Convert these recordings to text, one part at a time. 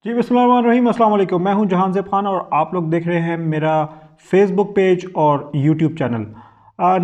जी बिस्मिल्लाहिर्रहमानिर्रहीम, अस्सलाम वालेकुम। मैं हूं जहान ज़ेब खान और आप लोग देख रहे हैं मेरा फेसबुक पेज और यूट्यूब चैनल।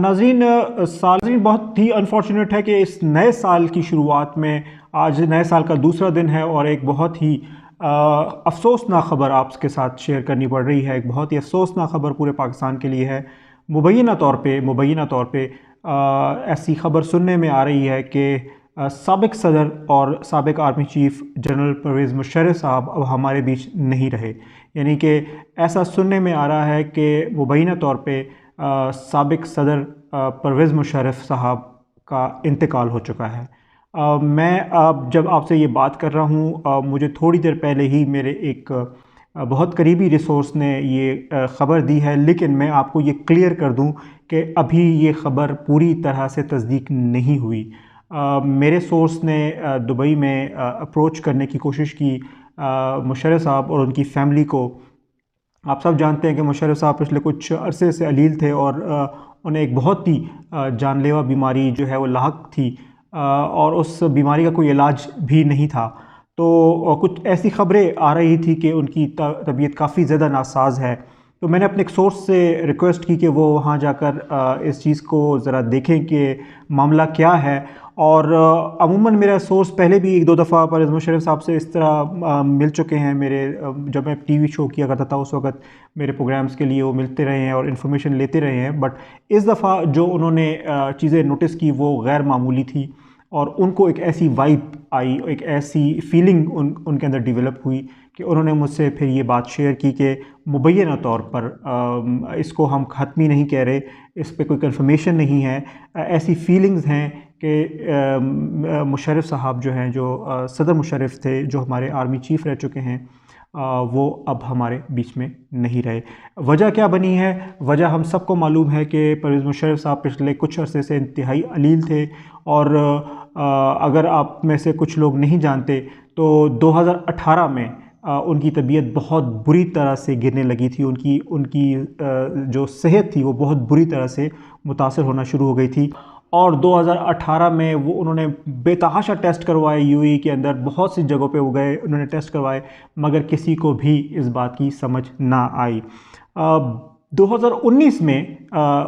नाज़रीन, बहुत ही अनफॉर्चुनेट है कि इस नए साल की शुरुआत में आज नए साल का दूसरा दिन है और एक बहुत ही अफसोसनाक ख़बर आपके साथ शेयर करनी पड़ रही है। एक बहुत ही अफसोसनाक ख़बर पूरे पाकिस्तान के लिए है। मुबैना तौर पे ऐसी ख़बर सुनने में आ रही है कि साबिक़ सदर और साबिक़ army chief general Pervez Musharraf साहब अब हमारे बीच नहीं रहे। यानी कि ऐसा सुनने में आ रहा है कि मुबैना तौर पे साबिक़ सदर परवेज़ मुशर्रफ साहब का इंतकाल हो चुका है। मैं अब जब आपसे ये बात कर रहा हूँ, मुझे थोड़ी देर पहले ही मेरे एक बहुत करीबी रिसोर्स ने ये ख़बर दी है, लेकिन मैं आपको ये क्लियर कर दूँ कि अभी ये ख़बर पूरी तरह से तस्दीक नहीं हुई। मेरे सोर्स ने दुबई में अप्रोच करने की कोशिश की मुशर्रफ साहब और उनकी फ़ैमिली को। आप सब जानते हैं कि मुशर्रफ साहब पिछले कुछ अरसे से अलील थे और उन्हें एक बहुत ही जानलेवा बीमारी जो है वो लाहक थी, और उस बीमारी का कोई इलाज भी नहीं था। तो कुछ ऐसी ख़बरें आ रही थी कि उनकी तबीयत काफ़ी ज़्यादा नासाज है। तो मैंने अपने एक सोर्स से रिक्वेस्ट की कि वो वहाँ जाकर इस चीज़ को ज़रा देखें कि मामला क्या है। और अमूमन मेरा सोर्स पहले भी एक दो दफ़ा परवेज़ मुशर्रफ साहब से इस तरह मिल चुके हैं। जब मैं टीवी शो किया करता था उस वक़्त मेरे प्रोग्राम्स के लिए वो मिलते रहे हैं और इन्फॉर्मेशन लेते रहे हैं। बट इस दफ़ा जो उन्होंने चीज़ें नोटिस की वो गैर मामूली थी और उनको एक ऐसी वाइब आई, एक ऐसी फीलिंग उनके अंदर डेवलप हुई कि उन्होंने मुझसे फिर ये बात शेयर की कि मुबैना तौर पर इसको हम ख़त्म ही नहीं कह रहे, इस पे कोई कंफर्मेशन नहीं है। ऐसी फीलिंग्स हैं कि मुशर्रफ साहब जो हैं, जो सदर मुशर्रफ थे, जो हमारे आर्मी चीफ़ रह चुके हैं, वो अब हमारे बीच में नहीं रहे। वजह क्या बनी है? वजह हम सबको मालूम है कि परवेज़ मुशर्रफ साहब पिछले कुछ अरसे से इंतहाई अलील थे। और अगर आप में से कुछ लोग नहीं जानते तो 2018 में उनकी तबीयत बहुत बुरी तरह से गिरने लगी थी। उनकी उनकी जो सेहत थी वो बहुत बुरी तरह से मुतासर होना शुरू हो गई थी। और 2018 में वो उन्होंने बेतहाशा टेस्ट करवाए, यूएई के अंदर बहुत सी जगहों पे वो गए, उन्होंने टेस्ट करवाए, मगर किसी को भी इस बात की समझ ना आई। 2019 में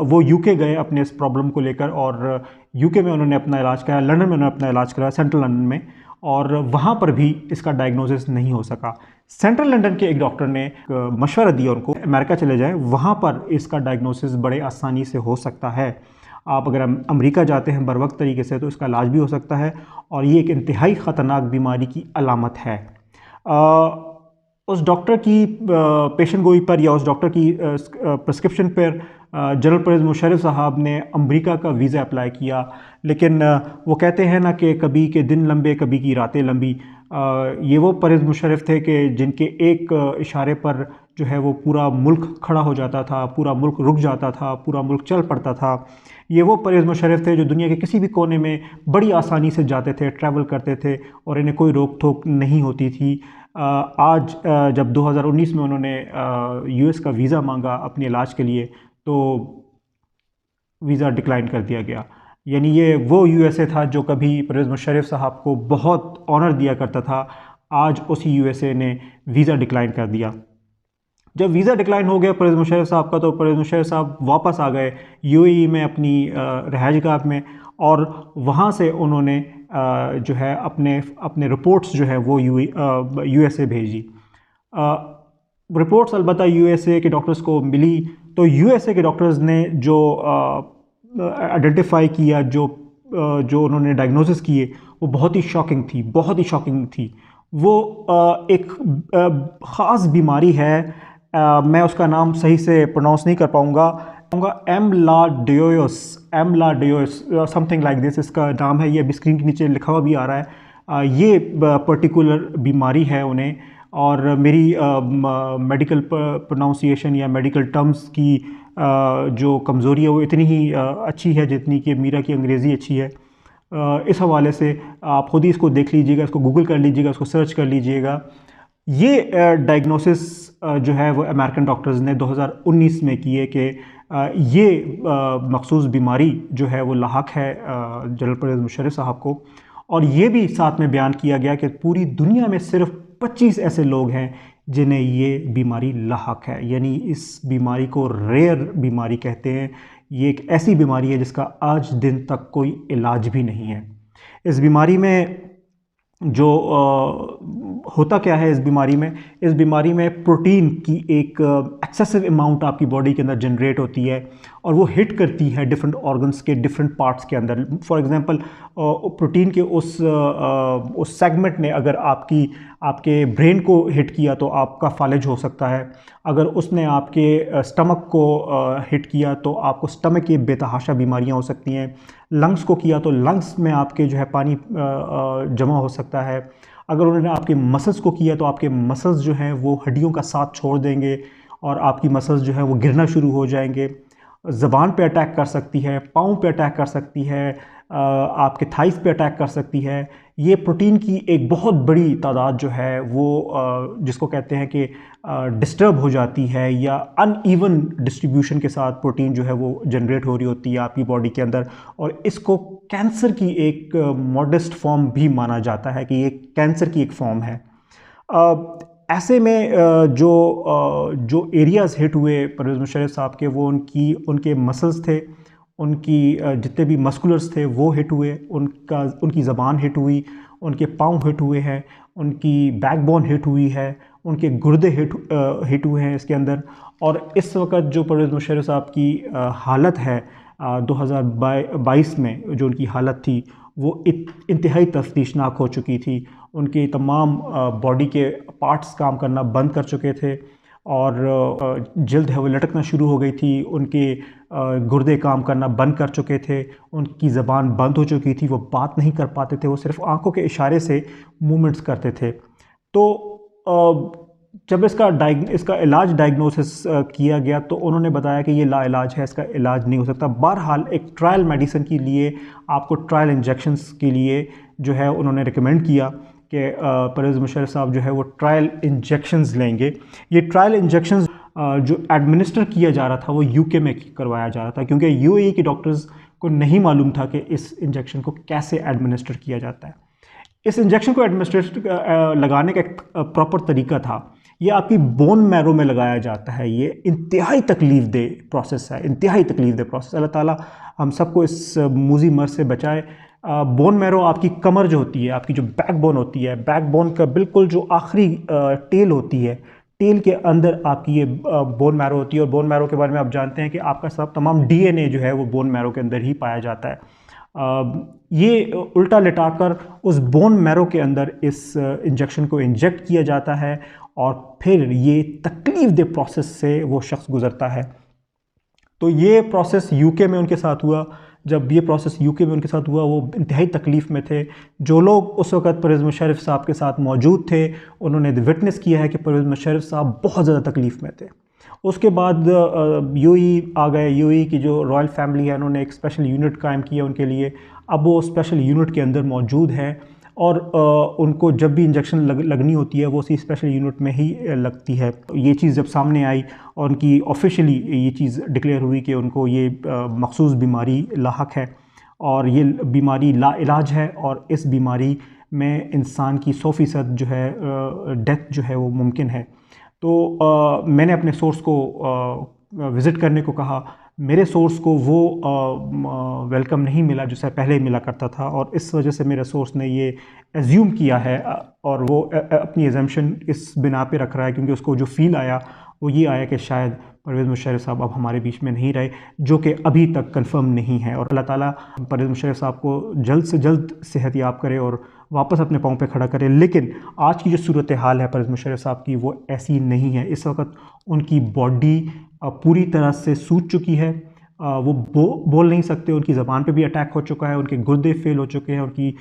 वो यूके गए अपने इस प्रॉब्लम को लेकर और यूके में उन्होंने अपना इलाज कराया, लंदन में उन्होंने अपना इलाज कराया, सेंट्रल लंदन में, और वहाँ पर भी इसका डायग्नोसिस नहीं हो सका। सेंट्रल लंदन के एक डॉक्टर ने मशवरा दिया उनको अमेरिका चले जाएं, वहाँ पर इसका डायग्नोसिस बड़े आसानी से हो सकता है। आप अगर अमेरिका जाते हैं बरवक्त तरीके से तो इसका इलाज भी हो सकता है और ये एक इंतहाई ख़तरनाक बीमारी की अलामत है। उस डॉक्टर की पेशेंट गोई पर या उस डॉक्टर की प्रिस्क्रिप्शन पर जनरल परवेज़ मुशर्रफ साहब ने अमेरिका का वीज़ा अप्लाई किया, लेकिन वो कहते हैं ना कि कभी के दिन लंबे कभी की रातें लंबी। ये वो परवेज़ मुशर्रफ थे कि जिनके एक इशारे पर जो है वो पूरा मुल्क खड़ा हो जाता था, पूरा मुल्क रुक जाता था, पूरा मुल्क चल पड़ता था। ये वो परवेज़ मुशर्रफ थे जो दुनिया के किसी भी कोने में बड़ी आसानी से जाते थे, ट्रैवल करते थे और इन्हें कोई रोक टोक नहीं होती थी। आज जब 2019 में उन्होंने यूएस का वीज़ा मांगा अपने इलाज के लिए तो वीज़ा डिक्लाइन कर दिया गया। यानी ये वो यूएसए था जो कभी परवेज़ मुशर्रफ साहब को बहुत ऑनर दिया करता था, आज उसी यूएसए ने वीज़ा डिक्लाइन कर दिया। जब वीज़ा डिक्लाइन हो गया परवेज़ मुशर्रफ साहब का तो परवेज़ मुशर्रफ साहब वापस आ गए यूएई में अपनी रहायशगाह में, और वहाँ से उन्होंने जो है अपने अपने रिपोर्ट्स जो है वो यूएसए भेजी। रिपोर्ट्स अलबत्ता यूएसए के डॉक्टर्स को मिली तो यूएसए के डॉक्टर्स ने जो आइडेंटिफाई किया, जो उन्होंने डायग्नोसिस किए वो बहुत ही शॉकिंग थी, बहुत ही शॉकिंग थी। वो एक ख़ास बीमारी है, मैं उसका नाम सही से प्रोनाउंस नहीं कर पाऊँगा, एमलाडियोस समथिंग लाइक दिस इसका नाम है। ये अभी स्क्रीन के नीचे लिखा हुआ भी आ रहा है। ये पर्टिकुलर बीमारी है उन्हें, और मेरी मेडिकल प्रोनाउंसिएशन या मेडिकल टर्म्स की जो कमज़ोरी है वो इतनी ही अच्छी है जितनी कि मीरा की अंग्रेज़ी अच्छी है। इस हवाले से आप खुद ही इसको देख लीजिएगा, इसको गूगल कर लीजिएगा, इसको सर्च कर लीजिएगा। ये डायग्नोसिस जो है वो अमेरिकन डॉक्टर्स ने 2019 में किए कि ये मखसूस बीमारी जो है वो लाहक है जनरल परवेज़ मुशर्रफ साहब को। और ये भी साथ में बयान किया गया कि पूरी दुनिया में सिर्फ 25 ऐसे लोग हैं जिन्हें ये बीमारी लाहक है, यानी इस बीमारी को रेयर बीमारी कहते हैं। ये एक ऐसी बीमारी है जिसका आज दिन तक कोई इलाज भी नहीं है। इस बीमारी में जो होता क्या है, इस बीमारी में प्रोटीन की एक एक्सेसिव अमाउंट आपकी बॉडी के अंदर जनरेट होती है और वो हिट करती है डिफरेंट ऑर्गन्स के डिफरेंट पार्ट्स के अंदर। फॉर एग्जांपल प्रोटीन के उस सेगमेंट ने अगर आपके ब्रेन को हिट किया तो आपका फालिज हो सकता है। अगर उसने आपके स्टमक को हिट किया तो आपको स्टमक की बेतहाशा बीमारियां हो सकती हैं। लंग्स को किया तो लंग्स में आपके जो है पानी जमा हो सकता है। अगर उन्होंने आपके मसल्स को किया तो आपके मसल्स जो हैं वो हड्डियों का साथ छोड़ देंगे और आपकी मसल्स जो हैं वो गिरना शुरू हो जाएंगे। ज़बान पे अटैक कर सकती है, पाँव पे अटैक कर सकती है, आपके थाइस पे अटैक कर सकती है। ये प्रोटीन की एक बहुत बड़ी तादाद जो है वो जिसको कहते हैं कि डिस्टर्ब हो जाती है या अनइवन डिस्ट्रीब्यूशन के साथ प्रोटीन जो है वो जनरेट हो रही होती है आपकी बॉडी के अंदर, और इसको कैंसर की एक मॉडेस्ट फॉर्म भी माना जाता है कि ये कैंसर की एक फॉर्म है। ऐसे में जो एरियाज़ हिट हुए परवेज़ मुशर्रफ साहब के, वो उनके मसल्स थे, उनकी जितने भी मस्कुलर्स थे वो हिट हुए, उनकी ज़बान हिट हुई, उनके पाँव हिट हुए हैं, उनकी बैकबोन हिट हुई है, उनके गुर्दे हिट हुए हैं इसके अंदर। और इस वक्त जो परवेज़ मुशर्रफ साहब की हालत है 2022 में जो उनकी हालत थी वो इंतहाई तफ्तीशनाक हो चुकी थी। उनके तमाम बॉडी के पार्ट्स काम करना बंद कर चुके थे और जल्द है वो लटकना शुरू हो गई थी। उनके गुर्दे काम करना बंद कर चुके थे, उनकी ज़बान बंद हो चुकी थी, वो बात नहीं कर पाते थे, वो सिर्फ आंखों के इशारे से मूवमेंट्स करते थे। तो जब इसका इलाज डायग्नोसिस किया गया तो उन्होंने बताया कि ये लाइलाज है, इसका इलाज नहीं हो सकता। बहरहाल एक ट्रायल मेडिसिन के लिए आपको ट्रायल इंजेक्शंस के लिए जो है उन्होंने रिकमेंड किया कि परवेज़ मुशर्रफ साहब जो है वो ट्रायल इंजेक्शंस लेंगे। ये ट्रायल इंजेक्शंस जो एडमिनिस्टर किया जा रहा था वो यूके में करवाया जा रहा था, क्योंकि यूएई के डॉक्टर्स को नहीं मालूम था कि इस इंजेक्शन को कैसे एडमिनिस्टर किया जाता है। इस इंजेक्शन को एडमिनिस्ट्रेट लगाने का एक प्रॉपर तरीका था। ये आपकी बोन मैरो में लगाया जाता है। ये इंतहाई तकलीफ़ दे प्रोसेस है, इंतहाई तकलीफ़ दे प्रोसेस। अल्लाह ताला हम सबको इस मूजी मर्ज से बचाए। बोन मैरो आपकी कमर जो होती है, आपकी जो बैकबोन होती है, बैकबोन का बिल्कुल जो आखिरी टेल होती है, टेल के अंदर आपकी ये बोन मैरो होती है। और बोन मैरो के बारे में आप जानते हैं कि आपका सब तमाम डीएनए जो है वो बोन मैरो के अंदर ही पाया जाता है। ये उल्टा लिटाकर उस बोन मैरो के अंदर इस इंजेक्शन को इंजेक्ट किया जाता है और फिर ये तकलीफ़ दे प्रोसेस से वो शख्स गुज़रता है। तो ये प्रोसेस यूके में उनके साथ हुआ। जब ये प्रोसेस यूके में उनके साथ हुआ वो इंतहाई तकलीफ़ में थे। जो लोग उस वक़्त परवेज़ मुशर्रफ साहब के साथ मौजूद थे उन्होंने विटनेस किया है कि परवेज़ मुशर्रफ साहब बहुत ज़्यादा तकलीफ़ में थे। उसके बाद यूएई आ गए। यूएई की जो रॉयल फैमिली है उन्होंने एक स्पेशल यूनिट कायम किया उनके लिए। अब वो स्पेशल यूनिट के अंदर मौजूद है और उनको जब भी इंजेक्शन लगनी होती है वो उसी स्पेशल यूनिट में ही लगती है। ये चीज़ जब सामने आई और उनकी ऑफिशियली ये चीज़ डिक्लेयर हुई कि उनको ये मखसूस बीमारी लाहक है और ये बीमारी लाइलाज है और इस बीमारी में इंसान की 100% जो है डेथ जो है वो मुमकिन है। तो मैंने अपने सोर्स को विज़िट करने को कहा। मेरे सोर्स को वो वेलकम नहीं मिला जैसे पहले मिला करता था, और इस वजह से मेरे सोर्स ने ये एज्यूम किया है और वो अपनी एजम्पशन इस बिना पे रख रहा है क्योंकि उसको जो फ़ील आया वो ये आया कि शायद परवेज़ मुशर्रफ साहब अब हमारे बीच में नहीं रहे, जो कि अभी तक कंफर्म नहीं है। और अल्लाह ताला परवेज़ मुशर्रफ साहब को जल्द से जल्द सेहतयाब करे और वापस अपने पाँव पे खड़ा करे। लेकिन आज की जो सूरत हाल है परवेज़ मुशर्रफ साहब की वो ऐसी नहीं है। इस वक्त उनकी बॉडी पूरी तरह से सूज चुकी है। वो बोल नहीं सकते, उनकी ज़बान पे भी अटैक हो चुका है, उनके गुर्दे फेल हो चुके हैं, उनकी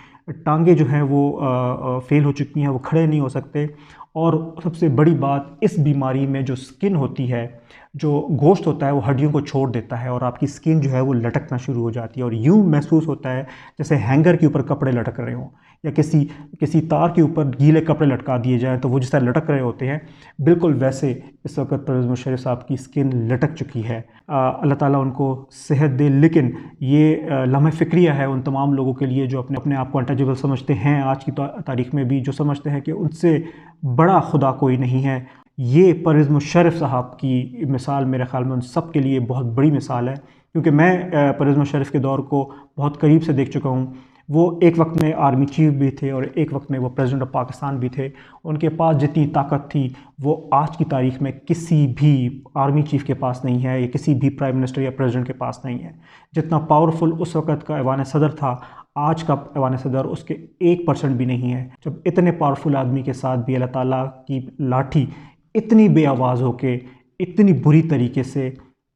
टांगे जो हैं वो फेल हो चुकी हैं, वो खड़े नहीं हो सकते। और सबसे बड़ी बात, इस बीमारी में जो स्किन होती है, जो गोश्त होता है वो हड्डियों को छोड़ देता है और आपकी स्किन जो है वो लटकना शुरू हो जाती है और यूँ महसूस होता है जैसे हैंगर के ऊपर कपड़े लटक रहे हों। या किसी तार के ऊपर गीले कपड़े लटका दिए जाएं तो वो जिस तरह लटक रहे होते हैं, बिल्कुल वैसे इस वक्त परवेज़ मुशर्रफ साहब की स्किन लटक चुकी है। अल्लाह ताला उनको सेहत दे। लेकिन ये लम्हे फ़िक्रिया है उन तमाम लोगों के लिए जो अपने आप को अनटचेबल समझते हैं, आज की तारीख़ में भी जो समझते हैं कि उनसे बड़ा खुदा कोई नहीं है। ये परवेज़ मुशर्रफ साहब की मिसाल मेरे ख़्याल में उन सब के लिए बहुत बड़ी मिसाल है, क्योंकि मैं परवेज़ मुशर्रफ के दौर को बहुत करीब से देख चुका हूँ। वो एक वक्त में आर्मी चीफ भी थे और एक वक्त में वो प्रेसिडेंट ऑफ पाकिस्तान भी थे। उनके पास जितनी ताकत थी वो आज की तारीख़ में किसी भी आर्मी चीफ के पास नहीं है, या किसी भी प्राइम मिनिस्टर या प्रेसिडेंट के पास नहीं है। जितना पावरफुल उस वक़्त का ऐवान सदर था, आज का ऐवान सदर उसके 1% भी नहीं है। जब इतने पावरफुल आदमी के साथ भी अल्लाह ताला की लाठी इतनी बेआवाज़ होके इतनी बुरी तरीके से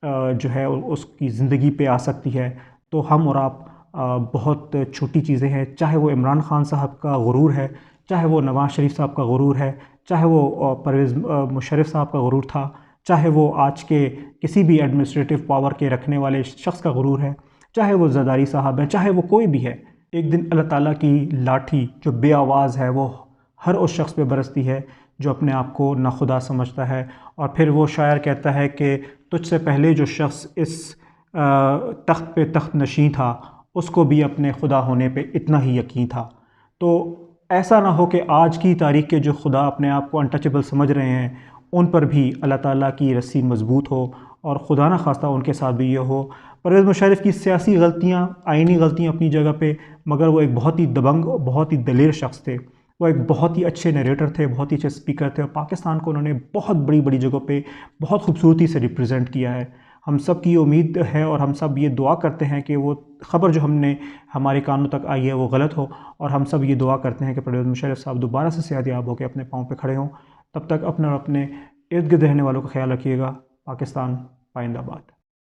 जो है उसकी ज़िंदगी पे आ सकती है, तो हम और आप बहुत छोटी चीज़ें हैं। चाहे वो इमरान खान साहब का गुरूर है, चाहे वो नवाज़ शरीफ साहब का गुरूर है, चाहे वो परवेज़ मुशर्रफ साहब का गुरूर था, चाहे वो आज के किसी भी एडमिनिस्ट्रेटिव पावर के रखने वाले शख्स का गुरूर है, चाहे वो ज़रदारी साहब है, चाहे वो कोई भी है। एक दिन अल्लाह ताला की लाठी जो बेआवाज़ है वो हर उस शख्स पे बरसती है जो अपने आप को नाखुदा समझता है। और फिर वो शायर कहता है कि तुझसे पहले जो शख्स इस तख्त पे तख्त नशीं था, उसको भी अपने खुदा होने पे इतना ही यकीन था। तो ऐसा ना हो कि आज की तारीख़ के जो खुदा अपने आप को अनटचेबल समझ रहे हैं, उन पर भी अल्लाह ताला की रस्सी मज़बूत हो, और खुदा ना खास्ता उनके साथ भी ये हो। परवेज़ मुशर्रफ की सियासी गलतियाँ, आइनी गलतियाँ अपनी जगह पे, मगर वो एक बहुत ही दबंग, बहुत ही दलेर शख्स थे। वो एक बहुत ही अच्छे नरेटर थे, बहुत ही अच्छे स्पीकर थे, और पाकिस्तान को उन्होंने बहुत बड़ी बड़ी जगहों पे बहुत खूबसूरती से रिप्रेजेंट किया है। हम सब की उम्मीद है और हम सब ये दुआ करते हैं कि वो ख़बर जो हमारे कानों तक आई है वो गलत हो, और हम सब ये दुआ करते हैं कि परवेज़ मुशर्रफ साहब दोबारा से सेहतयाब होकर अपने पाँव पे खड़े हों। तब तक अपने और अपने इर्द गिर्द रहने वालों का ख्याल रखिएगा। पाकिस्तान पाइंदाबाद।